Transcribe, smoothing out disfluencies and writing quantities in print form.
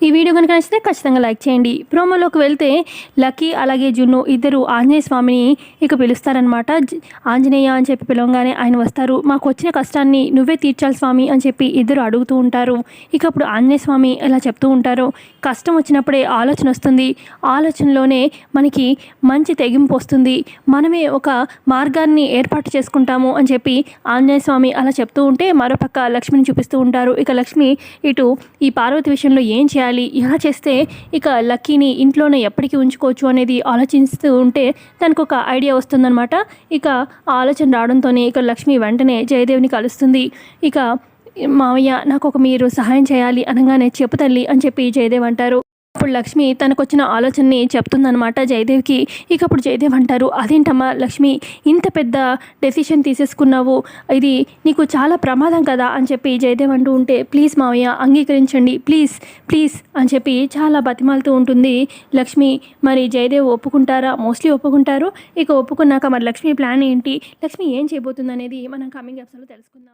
ఈ వీడియో కనుక నచ్చితే ఖచ్చితంగా లైక్ చేయండి. ప్రోమోలోకి వెళ్తే లక్కీ అలాగే జున్ను ఇద్దరు ఆంజనేయ స్వామిని ఇక పిలుస్తారనమాట. ఆంజనేయ అని చెప్పి పిలవగానే ఆయన వస్తారు. మాకు వచ్చిన కష్టాన్ని నువ్వే తీర్చాలి స్వామి అని చెప్పి ఇద్దరు అడుగుతూ ఉంటారు. ఇక అప్పుడు ఆంజనేయ స్వామి ఇలా చెప్తూ ఉంటారు, కష్టం వచ్చినప్పుడే ఆలోచన వస్తుంది, ఆలోచనలోనే మనకి మంచి తెగింపు వస్తుంది, మనమే ఒక మార్గాన్ని ఏర్పాటు చేసుకుంటాము అని చెప్పి ఆంజనేయ స్వామి అలా చెప్తూ ఉంటే మరోపక్క లక్ష్మిని చూపిస్తూ ఉంటారు. ఇక లక్ష్మి ఇటు ఈ పార్వతి విషయంలో ఏం చేయాలి, ఎలా చేస్తే ఇక లక్కీని ఇంట్లోనే ఎప్పటికీ ఉంచుకోవచ్చు అనేది ఆలోచిస్తూ ఉంటే తనకు ఒక ఐడియా వస్తుందన్నమాట. ఇక ఆలోచన రావడంతోనే ఇక లక్ష్మి వెంటనే జయదేవ్ని కలుస్తుంది. ఇక మావయ్య నాకు మీరు సహాయం చేయాలి అనగానే చెప్పు తల్లి అని చెప్పి జయదేవ్ అంటారు. అప్పుడు లక్ష్మి తనకొచ్చిన ఆలోచనని చెప్తుందనమాట జయదేవ్కి. ఇక అప్పుడు జయదేవ్ అంటారు, అదేంటమ్మా లక్ష్మి ఇంత పెద్ద డెసిషన్ తీసేసుకున్నావు, ఇది నీకు చాలా ప్రమాదం కదా అని చెప్పి జయదేవ్ అంటూ ఉంటే, ప్లీజ్ మావయ్య అంగీకరించండి ప్లీజ్ ప్లీజ్ అని చెప్పి చాలా బతిమాలుతూ ఉంటుంది లక్ష్మి. మరి జయదేవ్ ఒప్పుకుంటారా? మోస్ట్లీ ఒప్పుకుంటారు. ఇక ఒప్పుకున్నాక మరి లక్ష్మి ప్లాన్ ఏంటి, లక్ష్మి ఏం చేయబోతుంది అనేది మనం కమింగ్ ఎపిసోడ్లో తెలుసుకుందాం.